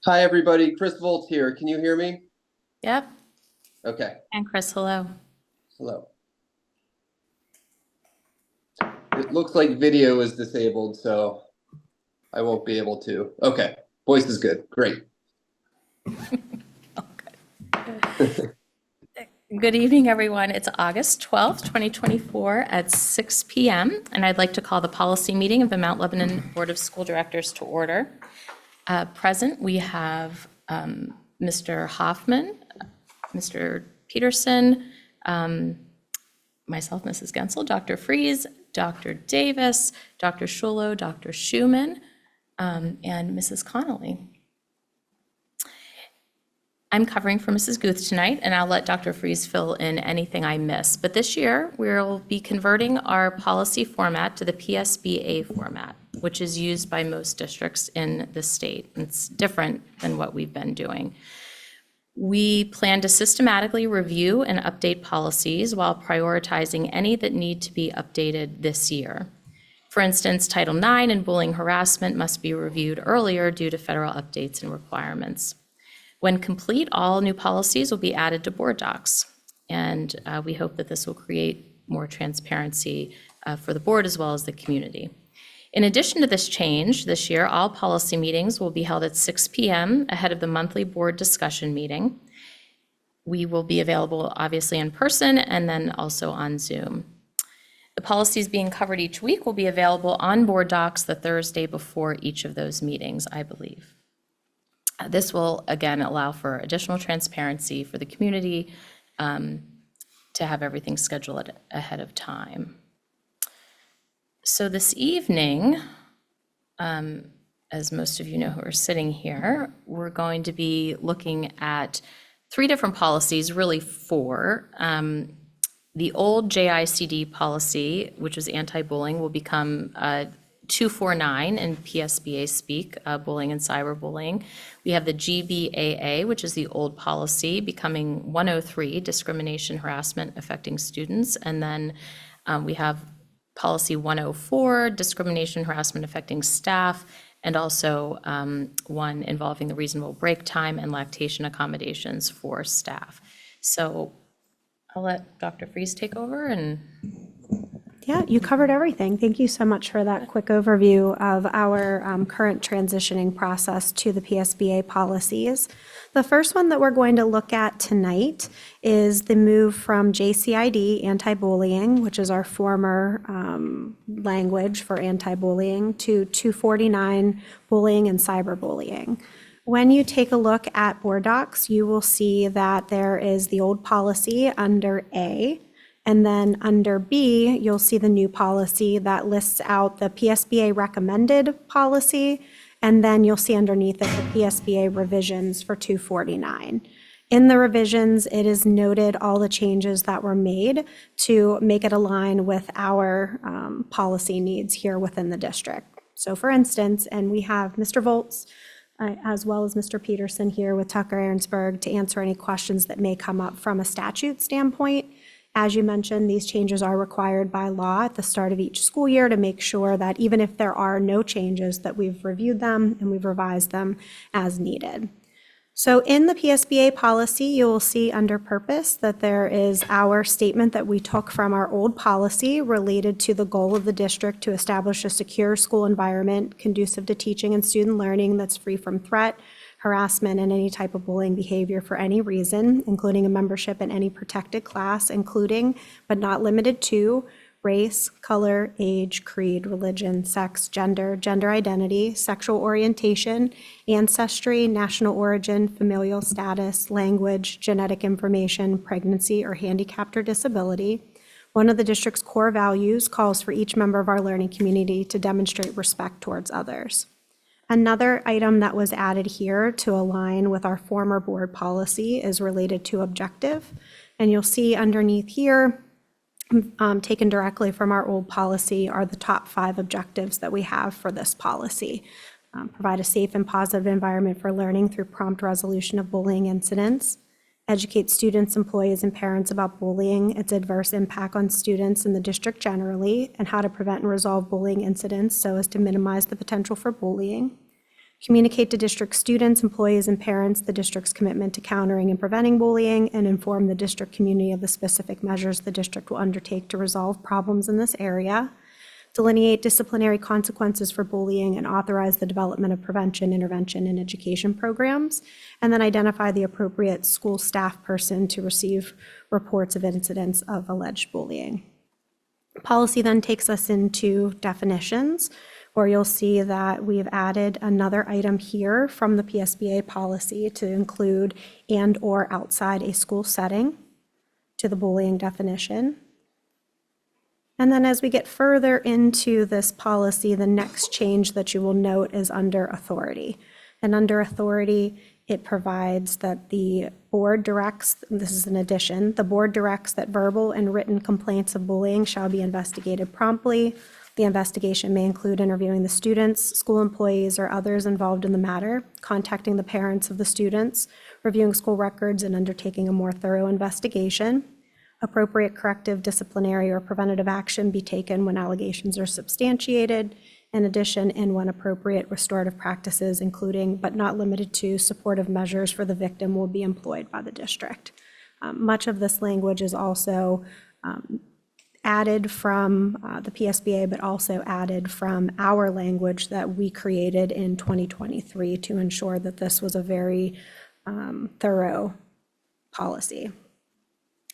Hi, everybody. Chris Voltz here. Can you hear me? Yep. Okay. And Chris, hello. Hello. It looks like video is disabled, so I won't be able to. Okay. Voice is good. Great. Good evening, everyone. It's August 12th, 2024 at 6 p.m. and I'd like to call the policy meeting of the Mount Lebanon Board of School Directors to order. Present, we have Mr. Hoffman, Mr. Peterson, myself, Mrs. Gensel, Dr. Fries, Dr. Davis, Dr. Schulo, Dr. Schumann, and Mrs. Connolly. I'm covering for Mrs. Guth tonight, and I'll let Dr. Fries fill in anything I miss. But this year, we'll be converting our policy format to the PSBA format, which is used by most districts in the state. It's different than what we've been doing. We plan to systematically review and update policies while prioritizing any that need to be updated this year. For instance, Title IX and bullying harassment must be reviewed earlier due to federal updates and requirements. When complete, all new policies will be added to board docs, and we hope that this will create more transparency for the board as well as the community. In addition to this change, this year, all policy meetings will be held at 6 p.m. ahead of the monthly board discussion meeting. We will be available, obviously, in person and then also on Zoom. The policies being covered each week will be available on board docs the Thursday before each of those meetings, I believe. This will, again, allow for additional transparency for the community to have everything scheduled ahead of time. So this evening, as most of you know who are sitting here, we're going to be looking at three different policies, really four. The old JICD policy, which was anti-bullying, will become 249 in PSBA speak, bullying and cyberbullying. We have the GBAA, which is the old policy, becoming 103, discrimination, harassment affecting students. And then we have policy 104, discrimination, harassment affecting staff, and also one involving the reasonable break time and lactation accommodations for staff. So I'll let Dr. Fries take over and Yeah, you covered everything. Thank you so much for that quick overview of our current transitioning process to the PSBA policies. The first one that we're going to look at tonight is the move from JCID, anti-bullying, which is our former language for anti-bullying, to 249, bullying and cyberbullying. When you take a look at board docs, you will see that there is the old policy under A. And then under B, you'll see the new policy that lists out the PSBA recommended policy, and then you'll see underneath it the PSBA revisions for 249. In the revisions, it is noted all the changes that were made to make it align with our policy needs here within the district. So for instance, and we have Mr. Voltz, as well as Mr. Peterson here with Tucker Aaronsburg to answer any questions that may come up from a statute standpoint. As you mentioned, these changes are required by law at the start of each school year to make sure that even if there are no changes, that we've reviewed them and we've revised them as needed. So in the PSBA policy, you will see under purpose that there is our statement that we took from our old policy related to the goal of the district to establish a secure school environment conducive to teaching and student learning that's free from threat, harassment, and any type of bullying behavior for any reason, including a membership in any protected class, including but not limited to race, color, age, creed, religion, sex, gender, gender identity, sexual orientation, ancestry, national origin, familial status, language, genetic information, pregnancy, or handicapped or disability. One of the district's core values calls for each member of our learning community to demonstrate respect towards others. Another item that was added here to align with our former board policy is related to objective. And you'll see underneath here, taken directly from our old policy, are the top 5 objectives that we have for this policy. Provide a safe and positive environment for learning through prompt resolution of bullying incidents. Educate students, employees, and parents about bullying, its adverse impact on students in the district generally, and how to prevent and resolve bullying incidents so as to minimize the potential for bullying. Communicate to district students, employees, and parents the district's commitment to countering and preventing bullying, and inform the district community of the specific measures the district will undertake to resolve problems in this area. Delineate disciplinary consequences for bullying and authorize the development of prevention, intervention, and education programs, and then identify the appropriate school staff person to receive reports of incidents of alleged bullying. Policy then takes us into definitions, where you'll see that we've added another item here from the PSBA policy to include and/or outside a school setting to the bullying definition. And then as we get further into this policy, the next change that you will note is under authority. And under authority, it provides that the board directs, this is an addition, the board directs that verbal and written complaints of bullying shall be investigated promptly. The investigation may include interviewing the students, school employees, or others involved in the matter, contacting the parents of the students, reviewing school records, and undertaking a more thorough investigation. Appropriate corrective, disciplinary, or preventative action be taken when allegations are substantiated. In addition, and when appropriate, restorative practices, including but not limited to supportive measures for the victim, will be employed by the district. Much of this language is also added from the PSBA, but also added from our language that we created in 2023 to ensure that this was a very thorough policy.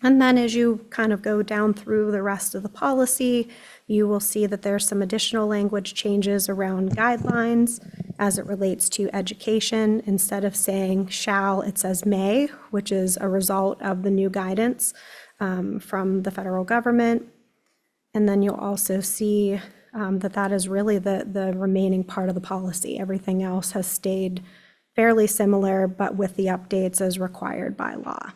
And then as you kind of go down through the rest of the policy, you will see that there's some additional language changes around guidelines as it relates to education. Instead of saying shall, it says may, which is a result of the new guidance from the federal government. And then you'll also see that that is really the remaining part of the policy. Everything else has stayed fairly similar, but with the updates as required by law.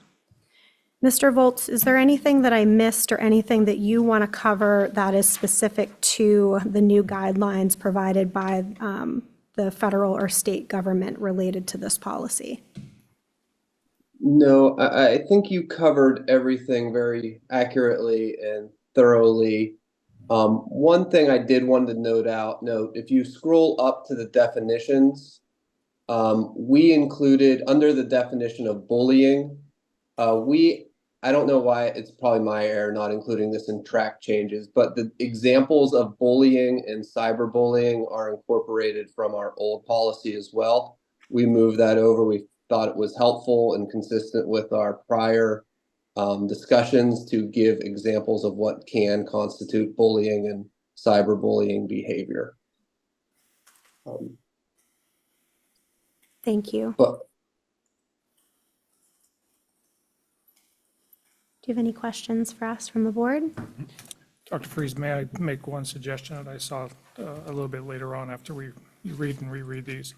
Mr. Volz, is there anything that I missed or anything that you want to cover that is specific to the new guidelines provided by the federal or state government related to this policy? No, I think you covered everything very accurately and thoroughly. One thing I did want to note, if you scroll up to the definitions, we included under the definition of bullying, I don't know why, it's probably my error not including this in track changes, but the examples of bullying and cyberbullying are incorporated from our old policy as well. We moved that over. We thought it was helpful and consistent with our prior discussions to give examples of what can constitute bullying and cyberbullying behavior. Thank you. But Do you have any questions for us from the board? Dr. Freeze, may I make one suggestion that I saw a little bit later on after we read and reread these?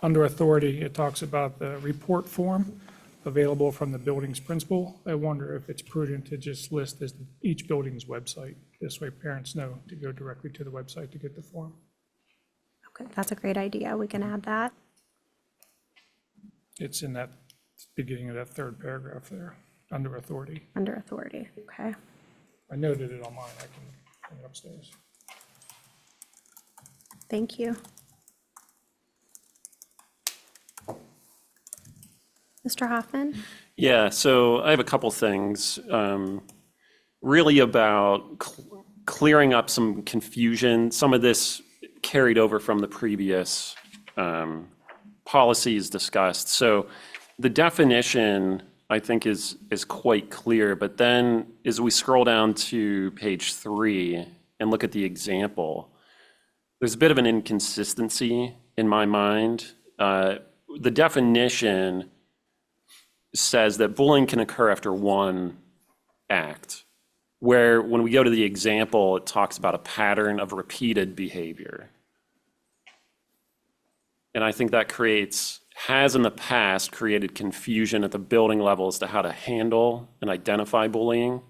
Under authority, it talks about the report form available from the building's principal. I wonder if it's prudent to just list as each building's website. This way parents know to go directly to the website to get the form. Okay, that's a great idea. We can add that. It's in that beginning of that third paragraph there, under authority. Under authority, okay. I noted it on mine. I can bring it upstairs. Thank you. Mr. Hoffman? Yeah, so I have a couple things really about clearing up some confusion. Some of this carried over from the previous policies discussed. So the definition, I think, is quite clear, but then as we scroll down to page 3 and look at the example, there's a bit of an inconsistency in my mind. The definition says that bullying can occur after one act, where when we go to the example, it talks about a pattern of repeated behavior. And I think that has in the past created confusion at the building level as to how to handle and identify bullying.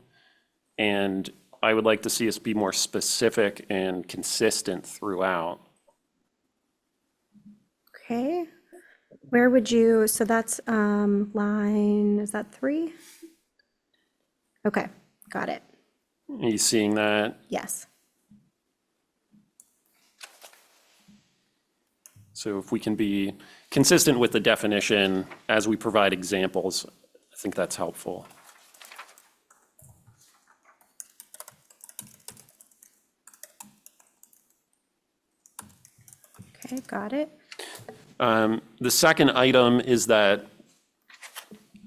And I would like to see us be more specific and consistent throughout. Okay. Where would you, so that's line, is that 3? Okay, got it. Are you seeing that? Yes. So if we can be consistent with the definition as we provide examples, I think that's helpful. Okay, got it. The second item is that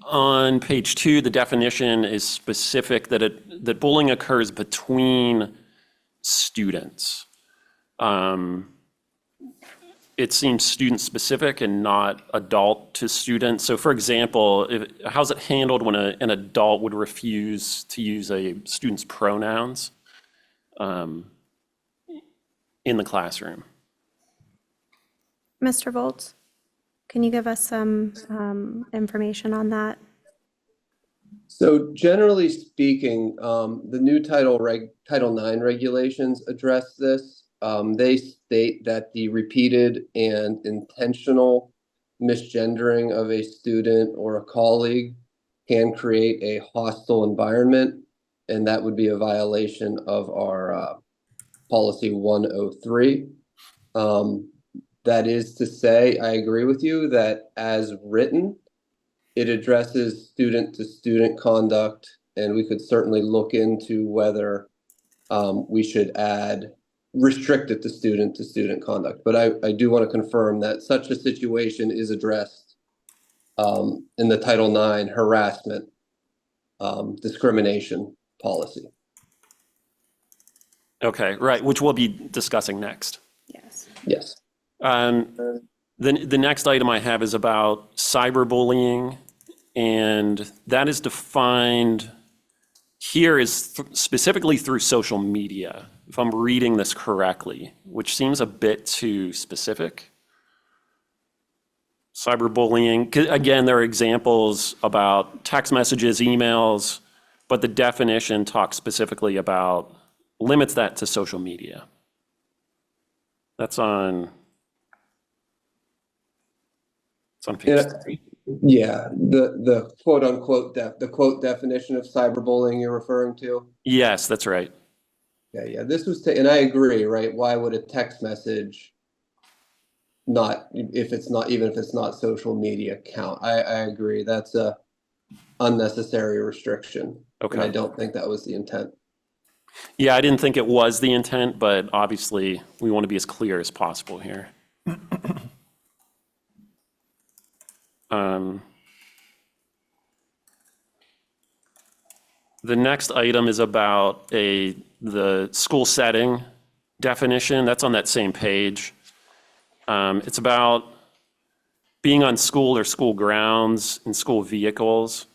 on page 2, the definition is specific that bullying occurs between students. It seems student-specific and not adult to student. So for example, how's it handled when an adult would refuse to use a student's pronouns in the classroom? Mr. Volz, can you give us some information on that? So generally speaking, the new Title IX regulations address this. They state that the repeated and intentional misgendering of a student or a colleague can create a hostile environment, and that would be a violation of our policy 103. That is to say, I agree with you that as written, it addresses student-to-student conduct, and we could certainly look into whether we should add restrict it to student conduct. But I do want to confirm that such a situation is addressed in the Title IX harassment discrimination policy. Okay, right, which we'll be discussing next. Yes. Yes. The next item I have is about cyberbullying, and that is defined here is specifically through social media, if I'm reading this correctly, which seems a bit too specific. Cyberbullying, again, there are examples about text messages, emails, but the definition talks specifically about, limits that to social media. That's on, it's on page 3. Yeah, the quote unquote the quote definition of cyberbullying you're referring to. Yes, that's right. Yeah. This was and I agree, right? Why would a text message not, if it's not, even if it's not social media, count? I agree. That's a unnecessary restriction. Okay. And I don't think that was the intent. Yeah, I didn't think it was the intent, but obviously we want to be as clear as possible here. The next item is about the school setting definition. That's on that same page. It's about being on school or school grounds and school vehicles.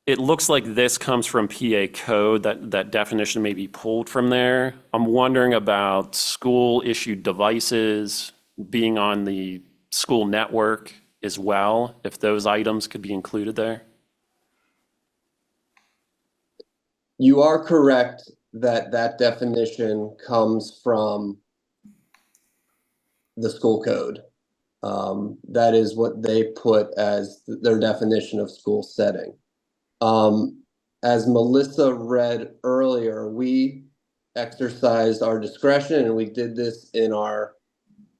It looks like this comes from PA code, that definition may be pulled from there. I'm wondering about school-issued devices being on the school network as well, if those items could be included there. You are correct that that definition comes from the school code. That is what they put as their definition of school setting. As Melissa read earlier, we exercised our discretion, and we did this in our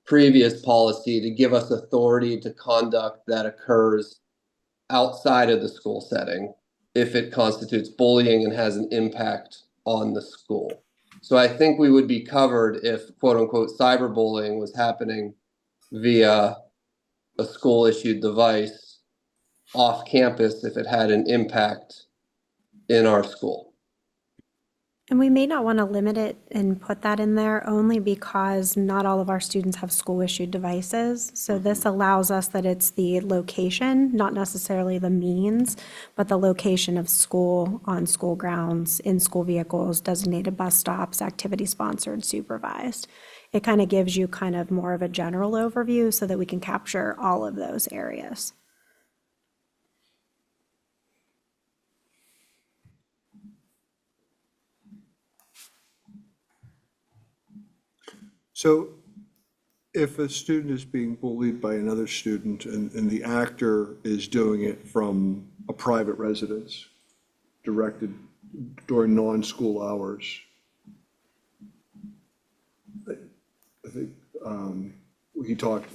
previous policy to give us authority to conduct that occurs outside of the school setting if it constitutes bullying and has an impact on the school. So I think we would be covered if quote unquote cyberbullying was happening via a school issued device off campus if it had an impact in our school. And we may not want to limit it and put that in there only because not all of our students have school-issued devices. So this allows us that it's the location, not necessarily the means, but the location of school, on school grounds, in school vehicles, designated bus stops, activity sponsored, supervised. It kind of gives you kind of more of a general overview so that we can capture all of those areas. So if a student is being bullied by another student and the actor is doing it from a private residence directed during non-school hours, I think he talked,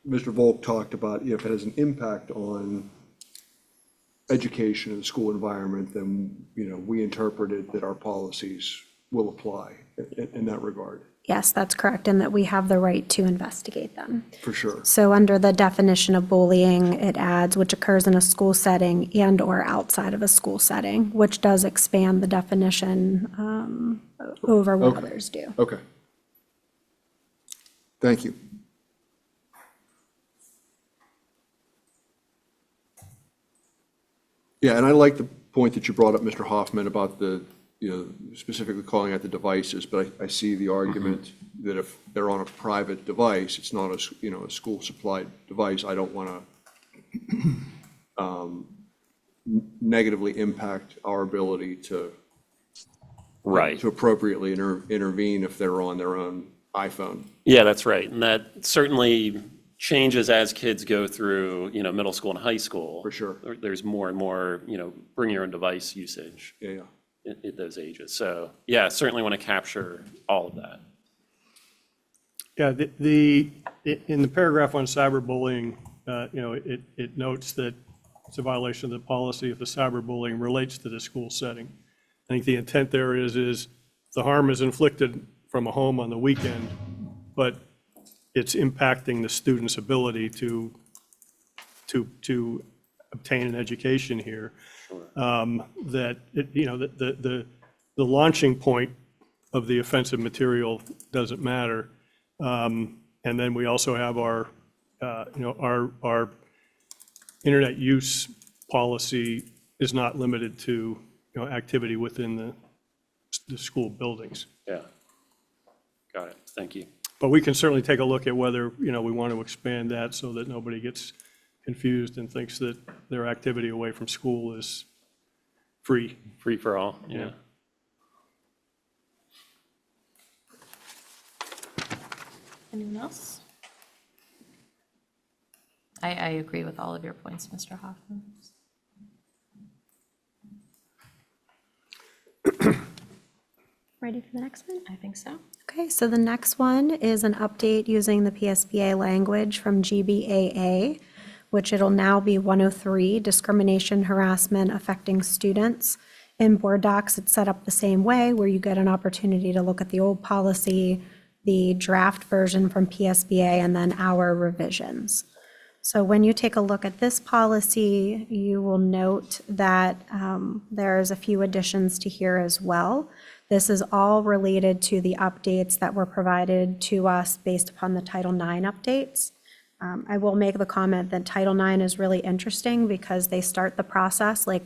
Mr. Volk talked about if it has an impact on education in the school environment, then, we interpreted that our policies will apply in that regard, Yes, that's correct, and that we have the right to investigate them. for sure. So under the definition of bullying, it adds which occurs in a school setting and/or outside of a school setting, which does expand the definition over what Okay. others do. Okay. Thank you. Yeah, and I like the point that you brought up, Mr. Hoffman, about specifically calling out the devices, but I see the argument that if they're on a private device, it's not a school supplied device, I don't want to negatively impact our ability to Right. appropriately intervene if they're on their own iPhone. Yeah, that's right. And that certainly changes as kids go through, middle school and high school. For sure. There's more and more, bring your own device usage Yeah. at those ages. So, yeah, certainly want to capture all of that. Yeah, in the paragraph on cyberbullying, it notes that it's a violation of the policy if the cyberbullying relates to the school setting. I think the intent there is the harm is inflicted from a home on the weekend, but it's impacting the student's ability to obtain an education here. That, the launching point of the offensive material doesn't matter. And then we also have our internet use policy is not limited to, activity within the school buildings. Yeah. Got it. Thank you. But we can certainly take a look at whether, we want to expand that so that nobody gets confused and thinks that their activity away from school is free. Free for all. Yeah. Anyone else? I agree with all of your points, Mr. Hoffman. Ready for the next one? I think so. Okay, so the next one is an update using the PSBA language from GBAA, which it'll now be 103, discrimination, harassment affecting students. In board docs, it's set up the same way, where you get an opportunity to look at the old policy, the draft version from PSBA, and then our revisions. So when you take a look at this policy, you will note that there's a few additions to here as well. This is all related to the updates that were provided to us based upon the Title IX updates. I will make the comment that Title IX is really interesting because they start the process like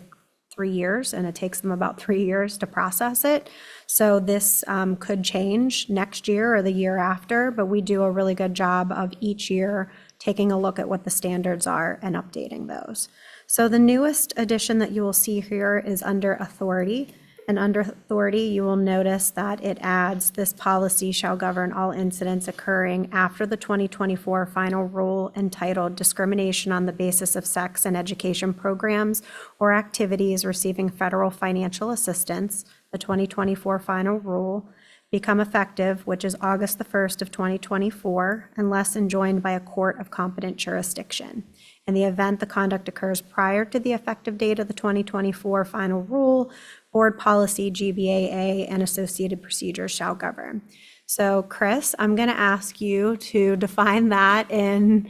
3 years, and it takes them about 3 years to process it. So this could change next year or the year after, but we do a really good job of each year taking a look at what the standards are and updating those. So the newest addition that you will see here is under authority. And under authority, you will notice that it adds, this policy shall govern all incidents occurring after the 2024 final rule entitled Discrimination on the Basis of Sex in Education Programs or Activities Receiving Federal Financial Assistance, the 2024 final rule, become effective, which is August the 1st of 2024, unless enjoined by a court of competent jurisdiction. In the event the conduct occurs prior to the effective date of the 2024 final rule, board policy GBAA and associated procedures shall govern. So Chris, I'm going to ask you to define that in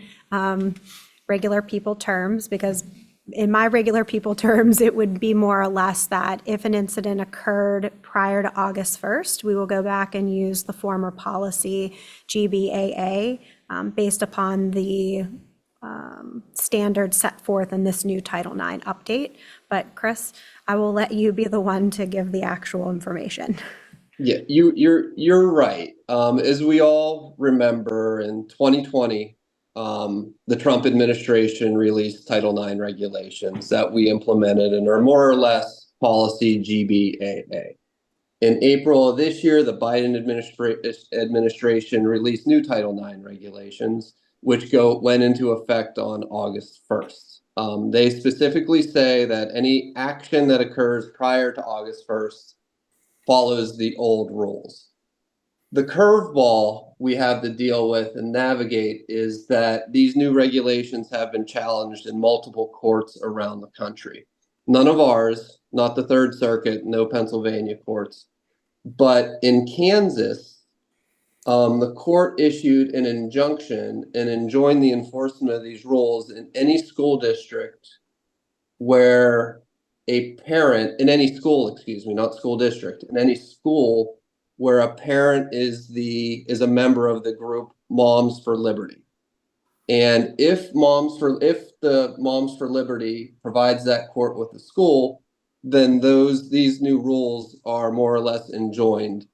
regular people terms, because in my regular people terms, it would be more or less that if an incident occurred prior to August 1st, we will go back and use the former policy GBAA based upon the standards set forth in this new Title IX update. But Chris, I will let you be the one to give the actual information. Yeah, you're right. As we all remember, in 2020, the Trump administration released Title IX regulations that we implemented and are more or less policy GBAA. In April of this year, the Biden administration released new Title IX regulations, which went into effect on August 1st. They specifically say that any action that occurs prior to August 1st follows the old rules. The curveball we have to deal with and navigate is that these new regulations have been challenged in multiple courts around the country. None of ours, not the Third Circuit, no Pennsylvania courts, but in Kansas, the court issued an injunction and enjoined the enforcement of these rules in any school district where a parent, in any school, excuse me, not school district, in any school where a parent is a member of the group Moms for Liberty. And if the Moms for Liberty provides that court with the school, then these new rules are more or less enjoined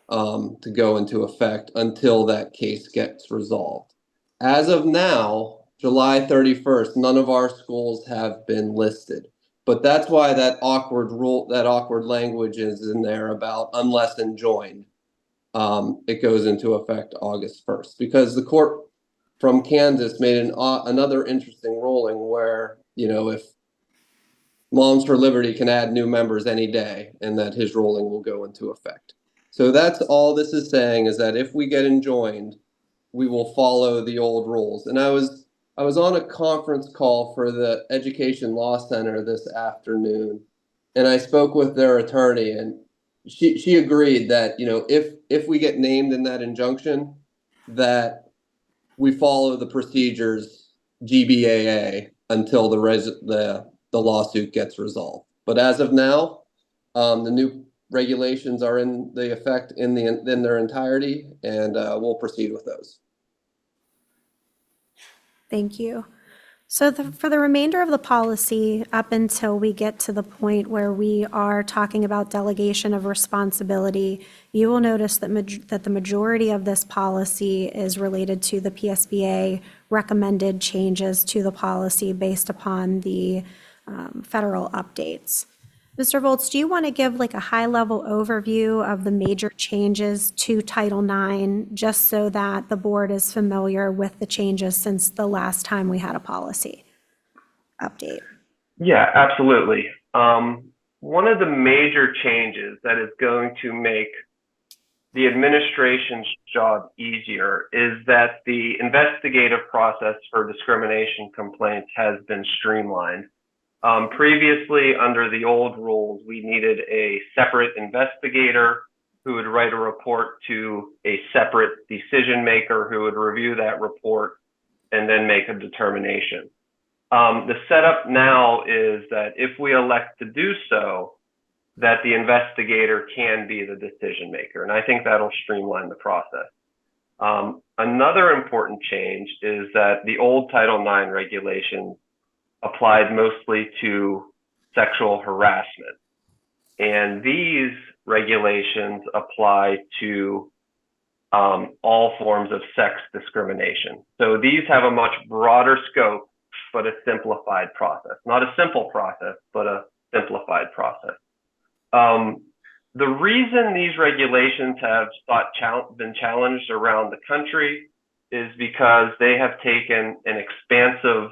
to go into effect until that case gets resolved. As of now, July 31st, none of our schools have been listed. But that's why that awkward language is in there about unless enjoined. It goes into effect August 1st because the court from Kansas made another interesting ruling where, if Moms for Liberty can add new members any day and that his ruling will go into effect. So that's all this is saying, is that if we get enjoined, we will follow the old rules. And I was on a conference call for the Education Law Center this afternoon, and I spoke with their attorney, and she agreed that, if we get named in that injunction, that we follow the procedures GBAA until the lawsuit gets resolved. But as of now, the new regulations are in the effect in their entirety, and we'll proceed with those. Thank you. So for the remainder of the policy, up until we get to the point where we are talking about delegation of responsibility, you will notice that the majority of this policy is related to the PSBA recommended changes to the policy based upon the federal updates. Mr. Volz, do you want to give like a high-level overview of the major changes to Title IX, just so that the board is familiar with the changes since the last time we had a policy update? Yeah, absolutely. One of the major changes that is going to make the administration's job easier is that the investigative process for discrimination complaints has been streamlined. Previously, under the old rules, we needed a separate investigator who would write a report to a separate decision maker who would review that report and then make a determination. The setup now is that if we elect to do so, that the investigator can be the decision maker. And I think that'll streamline the process. Another important change is that the old Title IX regulations applied mostly to sexual harassment. And these regulations apply to all forms of sex discrimination. So these have a much broader scope, but a simplified process. Not a simple process, but a simplified process. The reason these regulations have been challenged around the country is because they have taken an expansive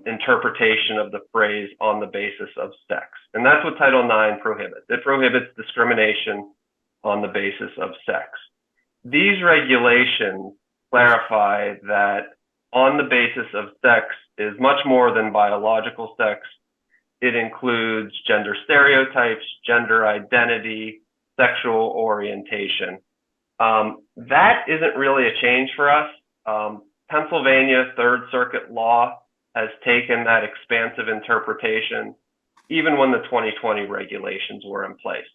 interpretation of the phrase on the basis of sex. And that's what Title IX prohibits. It prohibits discrimination on the basis of sex. These regulations clarify that on the basis of sex is much more than biological sex. It includes gender stereotypes, gender identity, sexual orientation. That isn't really a change for us. Pennsylvania Third Circuit law has taken that expansive interpretation even when the 2020 regulations were in place.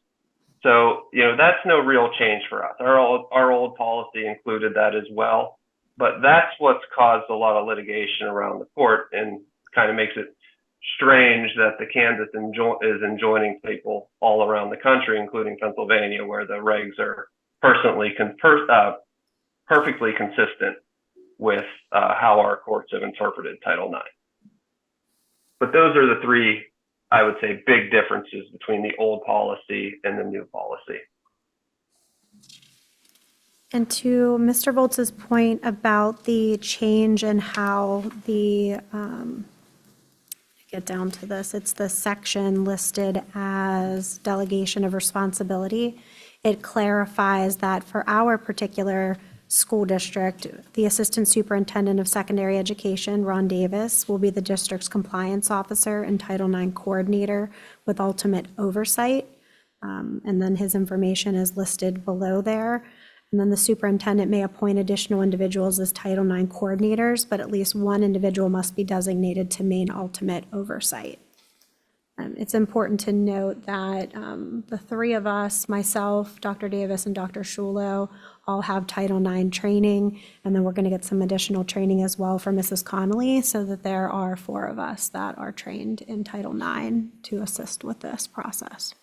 So, that's no real change for us. Our old policy included that as well, but that's what's caused a lot of litigation around the court and kind of makes it strange that the Kansas is enjoining people all around the country, including Pennsylvania, where the regs are perfectly consistent with how our courts have interpreted Title IX. But those are the three, I would say, big differences between the old policy and the new policy. And to Mr. Volz's point about the change in how get down to this, it's the section listed as delegation of responsibility. It clarifies that for our particular school district, the Assistant Superintendent of Secondary Education, Ron Davis, will be the district's compliance officer and Title IX coordinator with ultimate oversight. And then his information is listed below there. And then the superintendent may appoint additional individuals as Title IX coordinators, but at least one individual must be designated to main ultimate oversight. It's important to note that the three of us, myself, Dr. Davis, and Dr. Shulo, all have Title IX training, and then we're going to get some additional training as well for Mrs. Connolly, so that there are 4 of us that are trained in Title IX to assist with this process.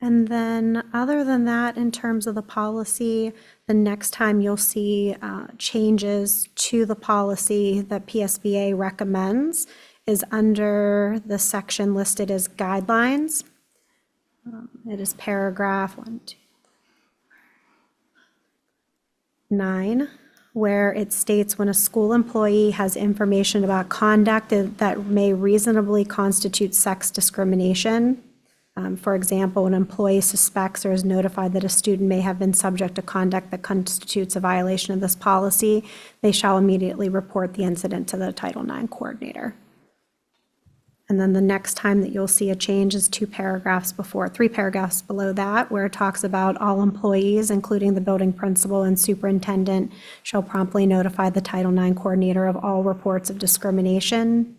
And then, other than that, in terms of the policy, the next time you'll see changes to the policy that PSBA recommends is under the section listed as guidelines. It is paragraph 9, where it states when a school employee has information about conduct that may reasonably constitute sex discrimination. For example, an employee suspects or is notified that a student may have been subject to conduct that constitutes a violation of this policy, they shall immediately report the incident to the Title IX coordinator. And then the next time that you'll see a change is 3 paragraphs below that, where it talks about all employees, including the building principal and superintendent, shall promptly notify the Title IX coordinator of all reports of discrimination,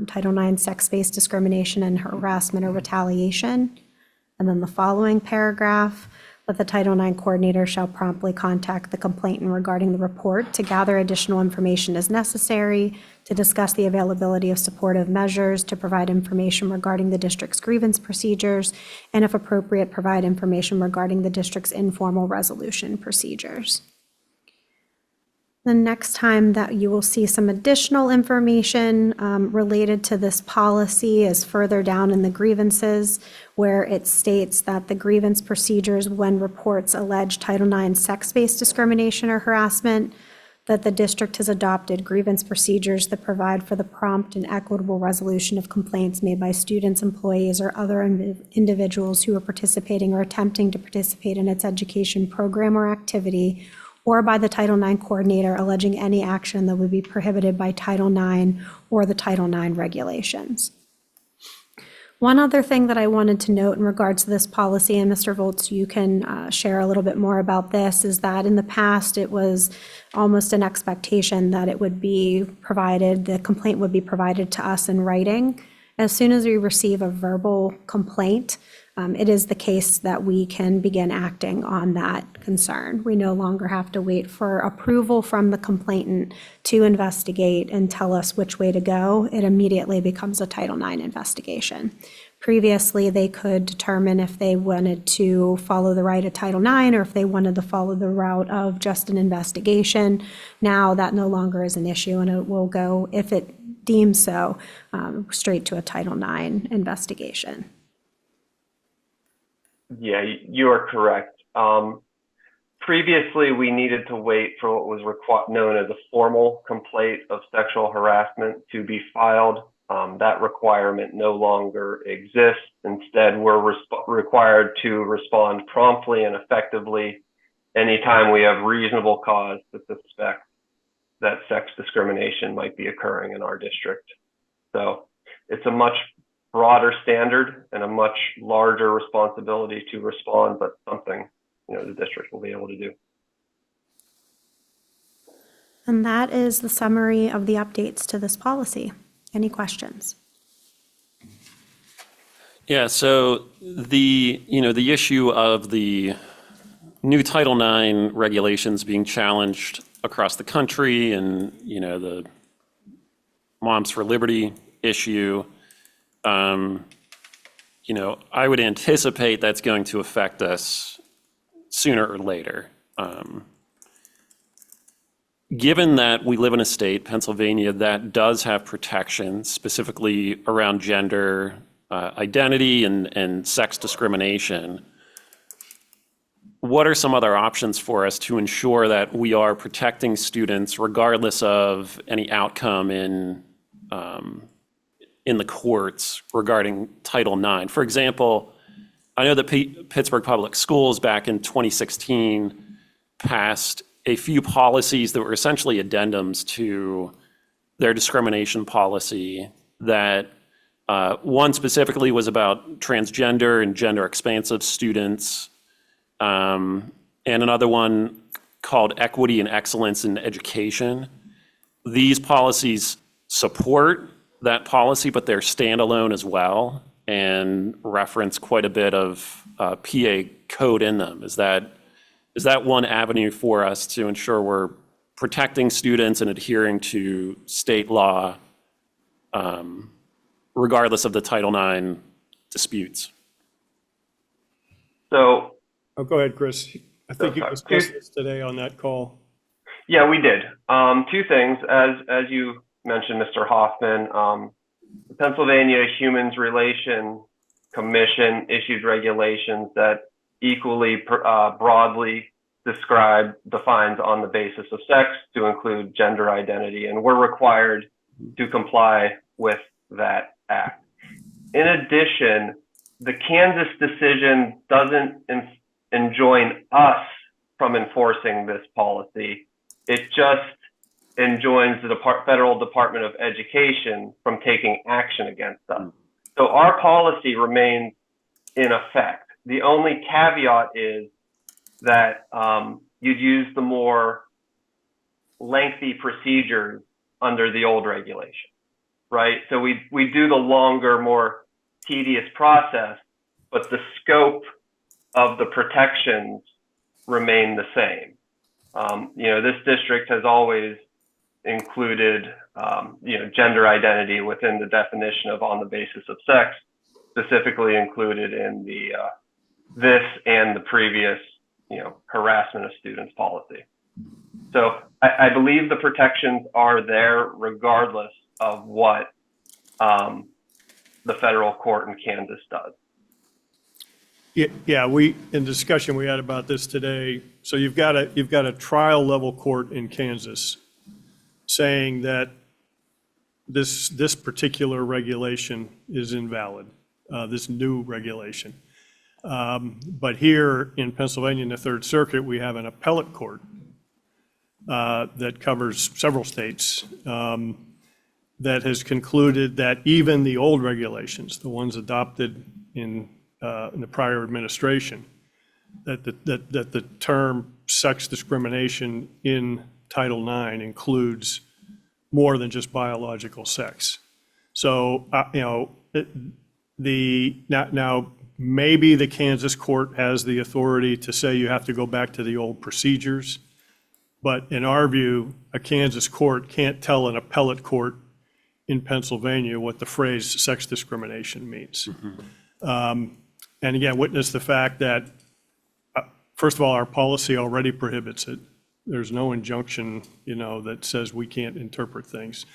Title IX sex-based discrimination and harassment or retaliation. And then the following paragraph, that the Title IX coordinator shall promptly contact the complainant regarding the report to gather additional information as necessary, to discuss the availability of supportive measures, to provide information regarding the district's grievance procedures, and if appropriate, provide information regarding the district's informal resolution procedures. The next time that you will see some additional information related to this policy is further down in the grievances, where it states that the grievance procedures when reports allege Title IX sex-based discrimination or harassment, that the district has adopted grievance procedures that provide for the prompt and equitable resolution of complaints made by students, employees, or other individuals who are participating or attempting to participate in its education program or activity, or by the Title IX coordinator alleging any action that would be prohibited by Title IX or the Title IX regulations. One other thing that I wanted to note in regards to this policy, and Mr. Volz, you can share a little bit more about this, is that in the past, it was almost an expectation that it would be provided, the complaint would be provided to us in writing. As soon as we receive a verbal complaint, it is the case that we can begin acting on that concern. We no longer have to wait for approval from the complainant to investigate and tell us which way to go. It immediately becomes a Title IX investigation. Previously, they could determine if they wanted to follow the right of Title IX or if they wanted to follow the route of just an investigation. Now that no longer is an issue, and it will go, if it deems so, straight to a Title IX investigation. Yeah, you are correct. Previously, we needed to wait for what was known as a formal complaint of sexual harassment to be filed. That requirement no longer exists. Instead, we're required to respond promptly and effectively anytime we have reasonable cause to suspect that sex discrimination might be occurring in our district. So it's a much broader standard and a much larger responsibility to respond, but something, the district will be able to do. And that is the summary of the updates to this policy. Any questions? Yeah, so the issue of the new Title IX regulations being challenged across the country, and, the Moms for Liberty issue, I would anticipate that's going to affect us sooner or later. Given that we live in a state, Pennsylvania, that does have protections specifically around gender identity and sex discrimination, what are some other options for us to ensure that we are protecting students regardless of any outcome in the courts regarding Title IX? For example, I know that Pittsburgh Public Schools back in 2016 passed a few policies that were essentially addendums to their discrimination policy that one specifically was about transgender and gender expansive students, and another one called equity and excellence in education. These policies support that policy, but they're standalone as well and reference quite a bit of PA code in them. Is that one avenue for us to ensure we're protecting students and adhering to state law, regardless of the Title IX disputes? So, Oh, go ahead, Chris. I think you sorry. discussed this today on that call. yeah, we did. Two things, as you mentioned, Mr. Hoffman, the Pennsylvania Humans Relation Commission issued regulations that equally broadly defines on the basis of sex to include gender identity, and we're required to comply with that act. In addition, the Kansas decision doesn't enjoin us from enforcing this policy. It just enjoins the Federal Department of Education from taking action against us. So our policy remains in effect. The only caveat is that you'd use the more lengthy procedures under the old regulation, right? So we do the longer, more tedious process, but the scope of the protections remain the same. This district has always included, gender identity within the definition of on the basis of sex, specifically included in this and the previous, harassment of students policy. So I believe the protections are there regardless of what the federal court in Kansas does. Yeah, in discussion we had about this today, so you've got a trial level court in Kansas saying that this particular regulation is invalid, this new regulation. But here in Pennsylvania, in the Third Circuit, we have an appellate court that covers several states that has concluded that even the old regulations, the ones adopted in the prior administration, that the term sex discrimination in Title IX includes more than just biological sex. So, now maybe the Kansas court has the authority to say you have to go back to the old procedures, but in our view, a Kansas court can't tell an appellate court in Pennsylvania what the phrase sex discrimination means. And again, witness the fact that, first of all, our policy already prohibits it. There's no injunction, that says we can't interpret things.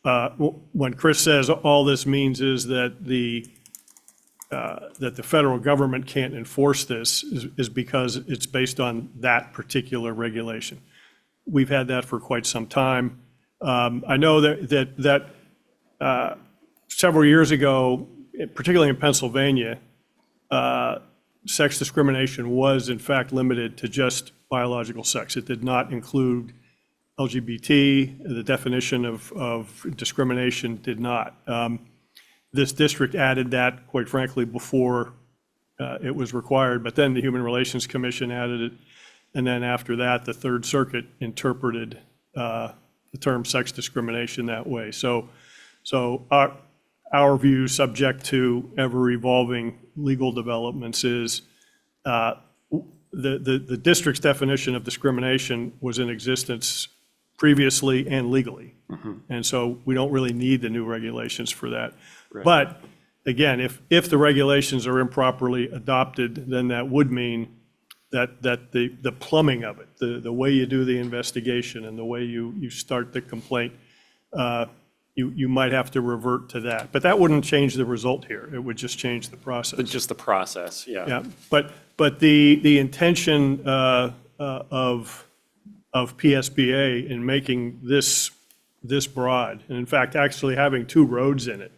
When Chris says all this means is that the federal government can't enforce this is because it's based on that particular regulation. We've had that for quite some time. I know that several years ago, particularly in Pennsylvania, sex discrimination was in fact limited to just biological sex. It did not include LGBT. The definition of discrimination did not. This district added that, quite frankly, before it was required, but then the Human Relations Commission added it. And then after that, the Third Circuit interpreted the term sex discrimination that way. So our view, subject to ever-evolving legal developments, is the district's definition of discrimination was in existence previously and legally. And so we don't really need the new regulations for that. Right. But again, if the regulations are improperly adopted, then that would mean that the plumbing of it, the way you do the investigation and the way you start the complaint, you might have to revert to that. But that wouldn't change the result here. It would just change the process. Just the process, yeah. Yeah, but the intention of PSBA in making this broad, and in fact, actually having two roads in it,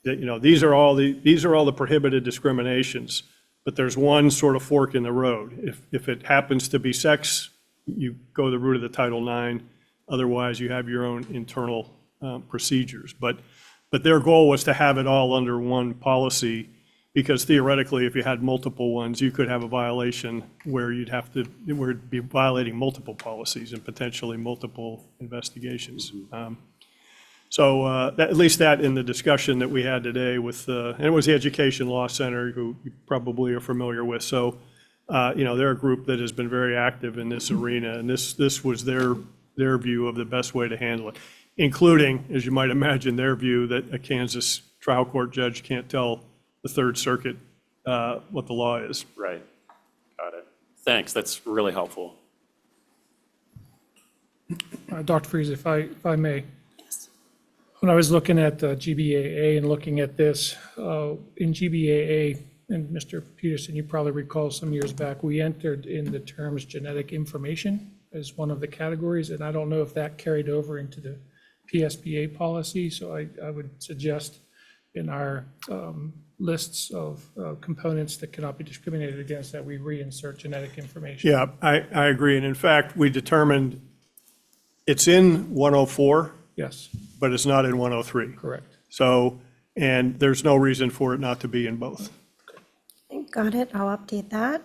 that, these are all the prohibited discriminations, but there's one sort of fork in the road. If it happens to be sex, you go the route of the Title IX. Otherwise, you have your own internal procedures. But their goal was to have it all under one policy, because theoretically, if you had multiple ones, you could have a violation where it'd be violating multiple policies and potentially multiple investigations. So at least that in the discussion that we had today with, and it was the Education Law Center, who you probably are familiar with. So, they're a group that has been very active in this arena, and this was their view of the best way to handle it, including, as you might imagine, their view that a Kansas trial court judge can't tell the Third Circuit what the law is. Right. Got it. Thanks. That's really helpful. Dr. Freeze, if I may. When I was looking at GBAA and looking at this, in GBAA, and Mr. Peterson, you probably recall some years back, we entered in the terms genetic information as one of the categories, and I don't know if that carried over into the PSBA policy, so I would suggest in our lists of components that cannot be discriminated against, that we reinsert genetic information. Yeah, I agree. And in fact, we determined it's in 104, Yes, but it's not in 103. correct. So, and there's no reason for it not to be in both. Got it, I'll update that.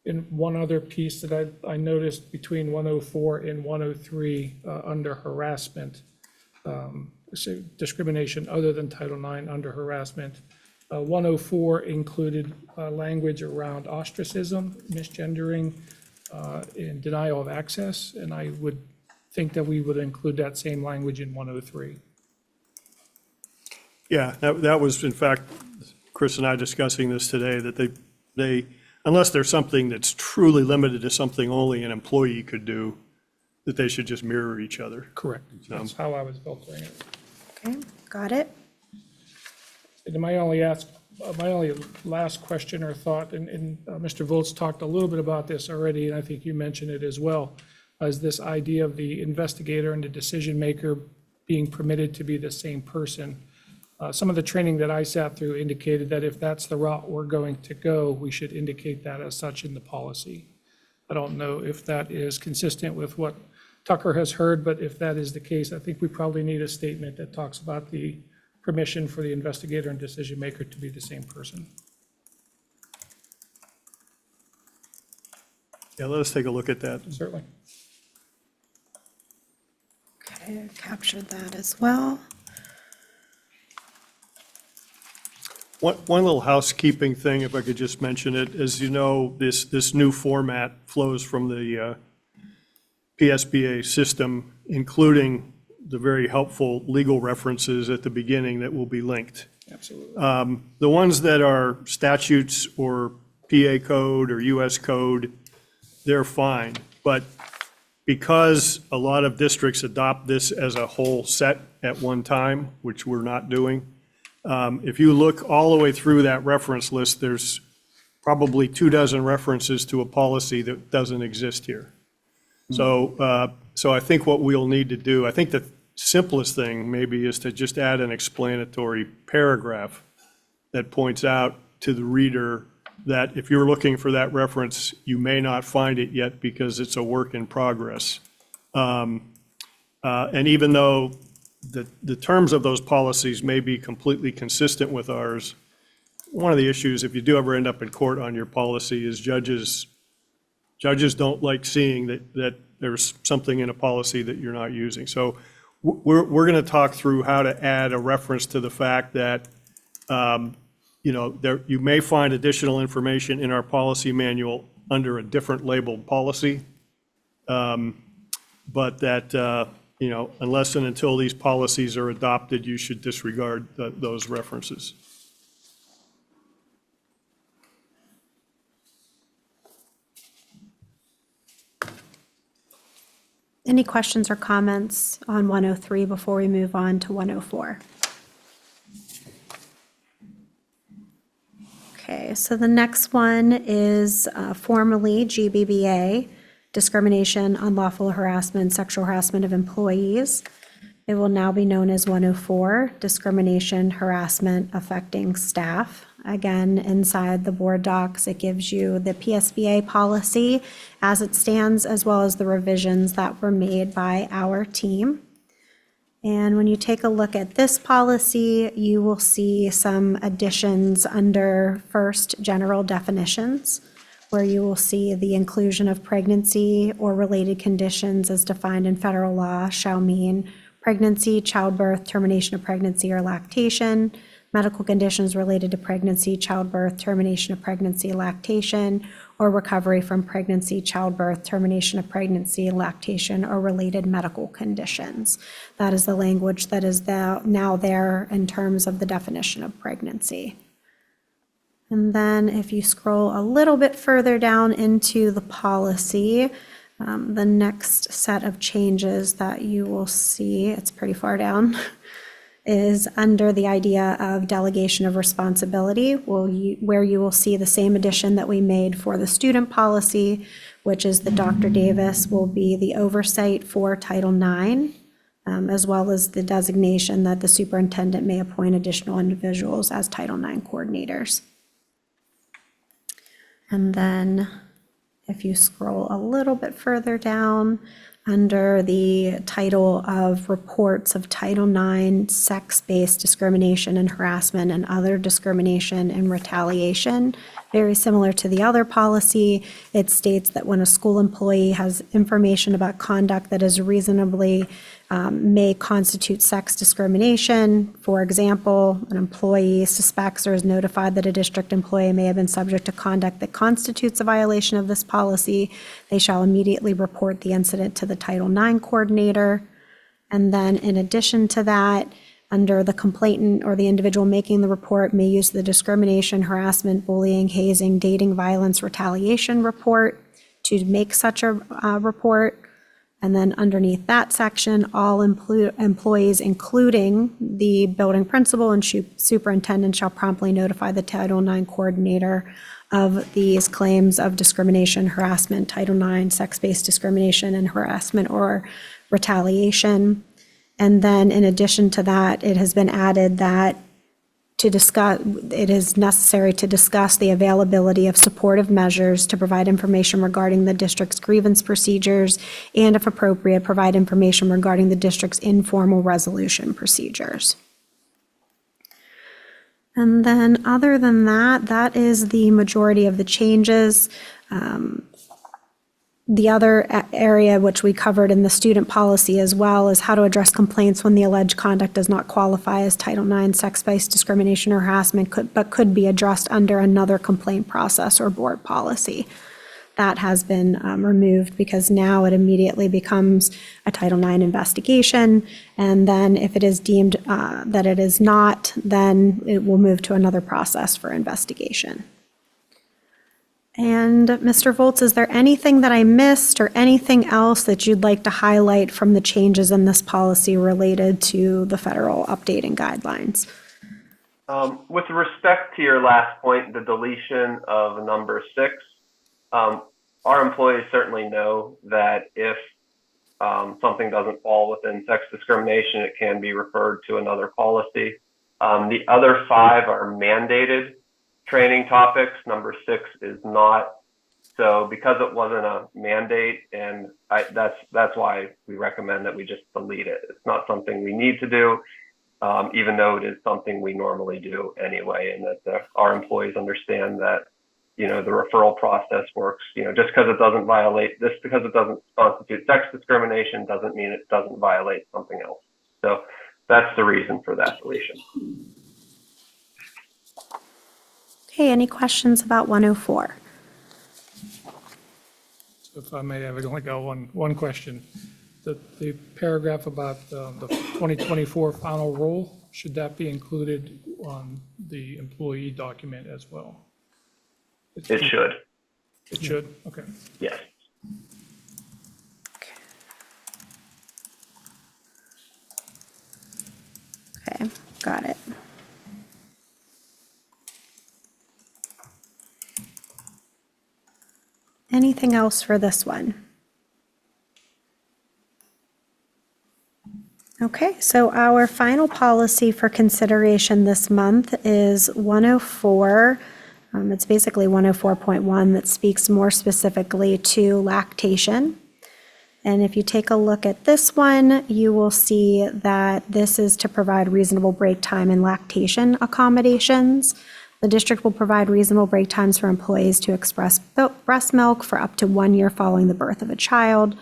And one other piece that I noticed between 104 and 103 under harassment, so discrimination other than Title IX under harassment. 104 included language around ostracism, misgendering, and denial of access, and I would think that we would include that same language in 103. Yeah, that was, in fact, Chris and I discussing this today, that they, unless there's something that's truly limited to something only an employee could do, that they should just mirror each other. Correct. That's how I was filtering it. Okay, got it. And my only last question or thought, and Mr. Volz talked a little bit about this already, and I think you mentioned it as well, is this idea of the investigator and the decision maker being permitted to be the same person. Some of the training that I sat through indicated that if that's the route we're going to go, we should indicate that as such in the policy. I don't know if that is consistent with what Tucker has heard, but if that is the case, I think we probably need a statement that talks about the permission for the investigator and decision maker to be the same person. Yeah, let us take a look at that. Certainly. Okay, I captured that as well. One little housekeeping thing, if I could just mention it, as you know, this new format flows from the PSBA system, including the very helpful legal references at the beginning that will be linked. Absolutely. The ones that are statutes or PA code or US code, they're fine. But because a lot of districts adopt this as a whole set at one time, which we're not doing, if you look all the way through that reference list, there's probably 24 references to a policy that doesn't exist here. So I think what we'll need to do, I think the simplest thing maybe is to just add an explanatory paragraph that points out to the reader that if you're looking for that reference, you may not find it yet because it's a work in progress. And even though the terms of those policies may be completely consistent with ours, one of the issues, if you do ever end up in court on your policy, is judges don't like seeing that there's something in a policy that you're not using. So we're going to talk through how to add a reference to the fact that you may find additional information in our policy manual under a different labeled policy, but that unless and until these policies are adopted, you should disregard those references. Any questions or comments on 103 before we move on to 104? Okay, so the next one is formally GBBA, discrimination, unlawful harassment, sexual harassment of employees. It will now be known as 104, discrimination, harassment affecting staff. Again, inside the board docs, it gives you the PSBA policy as it stands, as well as the revisions that were made by our team. And when you take a look at this policy, you will see some additions under first general definitions, where you will see the inclusion of pregnancy or related conditions as defined in federal law shall mean pregnancy, childbirth, termination of pregnancy or lactation, medical conditions related to pregnancy, childbirth, termination of pregnancy, lactation, or recovery from pregnancy, childbirth, termination of pregnancy, lactation, or related medical conditions. That is the language that is now there in terms of the definition of pregnancy. And then if you scroll a little bit further down into the policy, the next set of changes that you will see, it's pretty far down, is under the idea of delegation of responsibility, where you will see the same addition that we made for the student policy, which is that Dr. Davis will be the oversight for Title IX, as well as the designation that the superintendent may appoint additional individuals as Title IX coordinators. And then if you scroll a little bit further down, under the title of reports of Title IX, sex-based discrimination and harassment and other discrimination and retaliation, very similar to the other policy, it states that when a school employee has information about conduct that is reasonably may constitute sex discrimination. For example, an employee suspects or is notified that a district employee may have been subject to conduct that constitutes a violation of this policy, they shall immediately report the incident to the Title IX coordinator. And then in addition to that, under the complainant or the individual making the report may use the discrimination, harassment, bullying, hazing, dating, violence, retaliation report to make such a report. And then underneath that section, all employees, including the building principal and superintendent, shall promptly notify the Title IX coordinator of these claims of discrimination, harassment, Title IX, sex-based discrimination and harassment or retaliation. And then in addition to that, it has been added that it is necessary to discuss the availability of supportive measures to provide information regarding the district's grievance procedures and, if appropriate, provide information regarding the district's informal resolution procedures. And then other than that, that is the majority of the changes. The other area which we covered in the student policy as well is how to address complaints when the alleged conduct does not qualify as Title IX sex-based discrimination or harassment, but could be addressed under another complaint process or board policy. That has been removed because now it immediately becomes a Title IX investigation. And then if it is deemed that it is not, then it will move to another process for investigation. And Mr. Volz, is there anything that I missed or anything else that you'd like to highlight from the changes in this policy related to the federal updating guidelines? With respect to your last point, the deletion of number 6, our employees certainly know that if something doesn't fall within sex discrimination, it can be referred to another policy. The other 5 are mandated training topics. Number 6 is not. So because it wasn't a mandate, and that's why we recommend that we just delete it. It's not something we need to do, even though it is something we normally do anyway, and that our employees understand that, the referral process works. Just because it doesn't because it doesn't constitute sex discrimination doesn't mean it doesn't violate something else. So that's the reason for that deletion. Okay, any questions about 104? So if I may, I've only got one question. The paragraph about the 2024 final rule, should that be included on the employee document as well? It should. It should, okay. Yes. Okay, got it. Anything else for this one? Okay, so our final policy for consideration this month is 104. It's basically 104.1 that speaks more specifically to lactation. And if you take a look at this one, you will see that this is to provide reasonable break time and lactation accommodations. The district will provide reasonable break times for employees to express breast milk for up to 1 year following the birth of a child,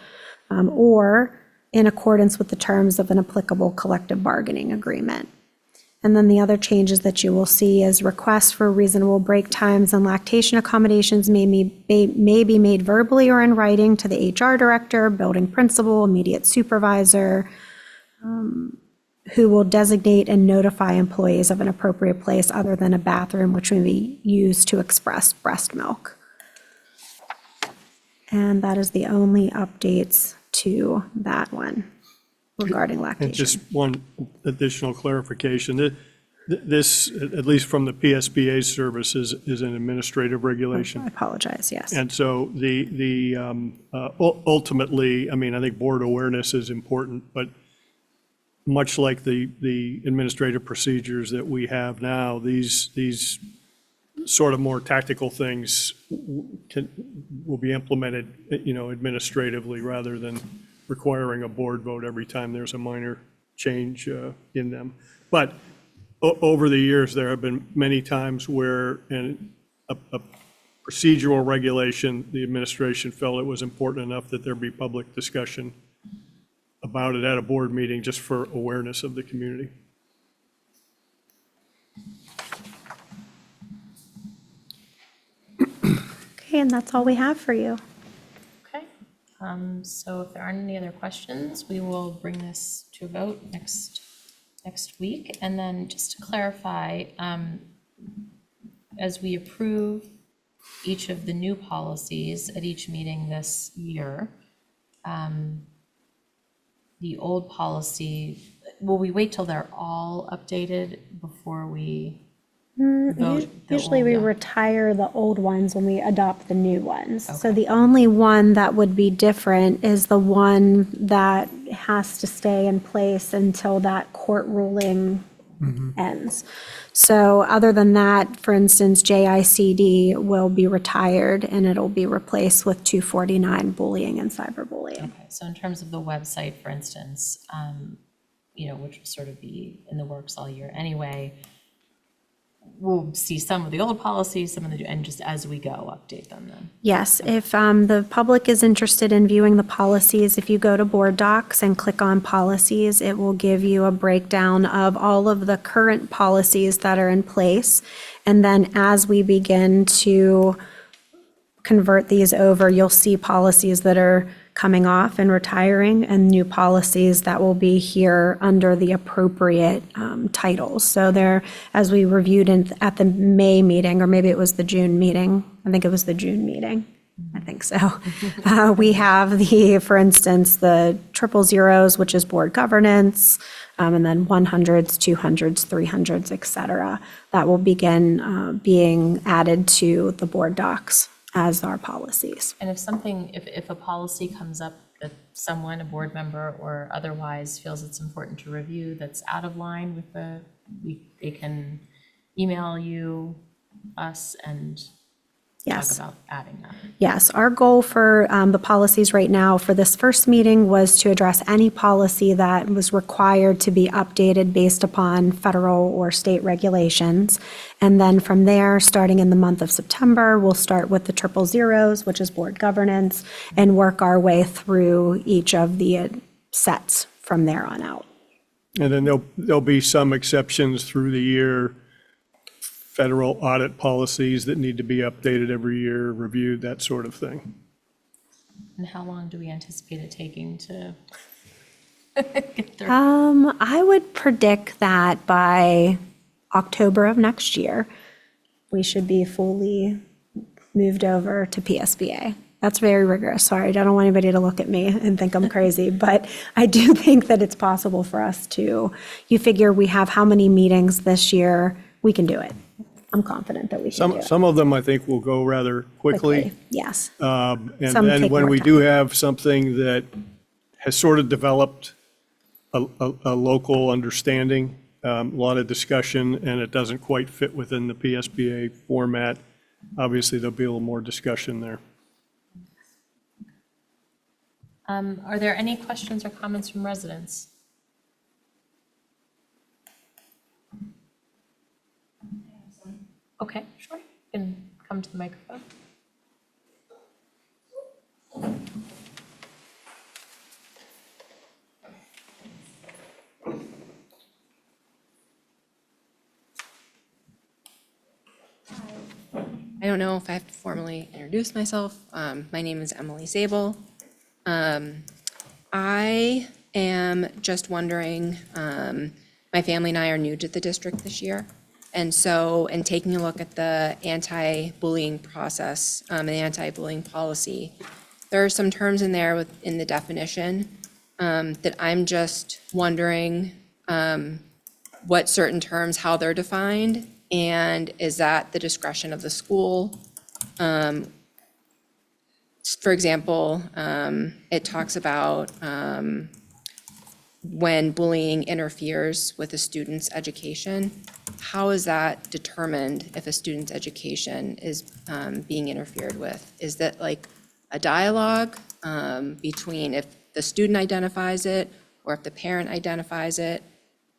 or in accordance with the terms of an applicable collective bargaining agreement. And then the other changes that you will see is requests for reasonable break times and lactation accommodations may be made verbally or in writing to the HR director, building principal, immediate supervisor, who will designate and notify employees of an appropriate place other than a bathroom which may be used to express breast milk. And that is the only updates to that one regarding And lactation. just one additional clarification. This, at least from the PSBA service, is an administrative I regulation. apologize, yes. And so ultimately, I mean, I think board awareness is important, but much like the administrative procedures that we have now, these sort of more tactical things will be implemented, administratively rather than requiring a board vote every time there's a minor change in them. But over the years, there have been many times where a procedural regulation, the administration felt it was important enough that there be public discussion about it at a board meeting just for awareness of the community. Okay, and that's all we have for you. Okay, so if there aren't any other questions, we will bring this to a vote next week. And then just to clarify, as we approve each of the new policies at each meeting this year, the old policy, will we wait till they're all updated before we vote? the Usually old we one? retire the old ones when we adopt the new ones. So the only one that would be different is the one that has to stay in place until that court ruling ends. So other than that, for instance, JICD will be retired and it'll be replaced with 249 bullying and cyberbullying. Okay, so in terms of the website, for instance, which will sort of be in the works all year anyway, we'll see some of the old policies, some of the, and just as we go, update them then. Yes, if the public is interested in viewing the policies, if you go to Board Docs and click on Policies, it will give you a breakdown of all of the current policies that are in place. And then as we begin to convert these over, you'll see policies that are coming off and retiring and new policies that will be here under the appropriate titles. So there, as we reviewed at the May meeting, or maybe it was the June meeting, I think it was the June meeting, I think so. We have for instance, the 000s, which is board governance, and then 100s, 200s, 300s, et cetera, that will begin being added to the board docs as our policies. And if a policy comes up that someone, a board member or otherwise feels it's important to review that's out of line with they can email us and talk Yes. about adding that. Yes, our goal for the policies right now for this first meeting was to address any policy that was required to be updated based upon federal or state regulations. And then from there, starting in the month of September, we'll start with the 000s, which is board governance, and work our way through each of the sets from there on out. And then there'll be some exceptions through the year, federal audit policies that need to be updated every year, reviewed, that sort of thing. And how long do we anticipate it taking to get through? I would predict that by October of next year, we should be fully moved over to PSBA. That's very rigorous. Sorry, I don't want anybody to look at me and think I'm crazy, but I do think that it's possible for us to, you figure we have how many meetings this year, we can do it. I'm confident that we can do it Some of them, I think, will go rather quickly. Yes. And Some then take when more we time. do have something that has sort of developed a local understanding, a lot of discussion, and it doesn't quite fit within the PSBA format. Obviously, there'll be a little more discussion there. Are there any questions or comments from residents? Okay, sure. You can come to the microphone. I don't know if I have to formally introduce myself. My name is Emily Zabel. I am just wondering, my family and I are new to the district this year. And so, in taking a look at the anti-bullying process, and the anti-bullying policy, there are some terms in there in the definition that I'm just wondering what certain terms, how they're defined, and is that the discretion of the school? For example, it talks about when bullying interferes with a student's education. How is that determined if a student's education is being interfered with? Is that like a dialogue between if the student identifies it or if the parent identifies it?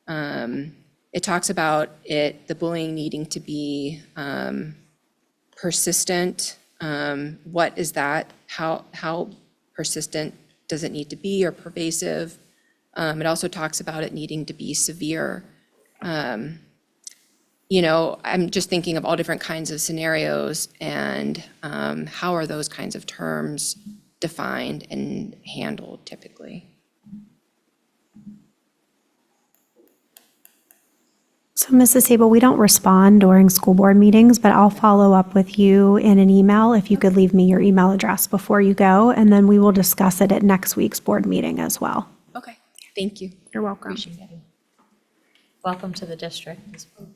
It talks about the bullying needing to be persistent. What is that? How persistent does it need to be, or pervasive? It also talks about it needing to be severe. I'm just thinking of all different kinds of scenarios, and how are those kinds of terms defined and handled typically? So, Mrs. Sable, we don't respond during school board meetings, but I'll follow up with you in an email if you could leave me your email address before you go, and then we will discuss it at next week's board meeting as well. Okay, thank you. You're welcome. Appreciate it. Welcome to the district as well.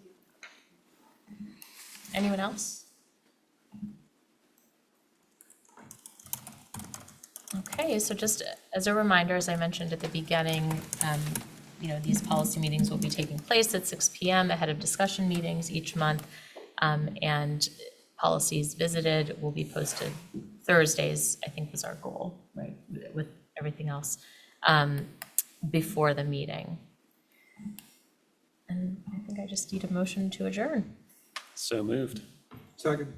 Anyone else? Okay, so just as a reminder, as I mentioned at the beginning, these policy meetings will be taking place at 6 p.m. ahead of discussion meetings each month. And policies visited will be posted Thursdays, I think was our goal, right, with everything else, before the meeting. And I think I just need a motion to adjourn. So moved. Second.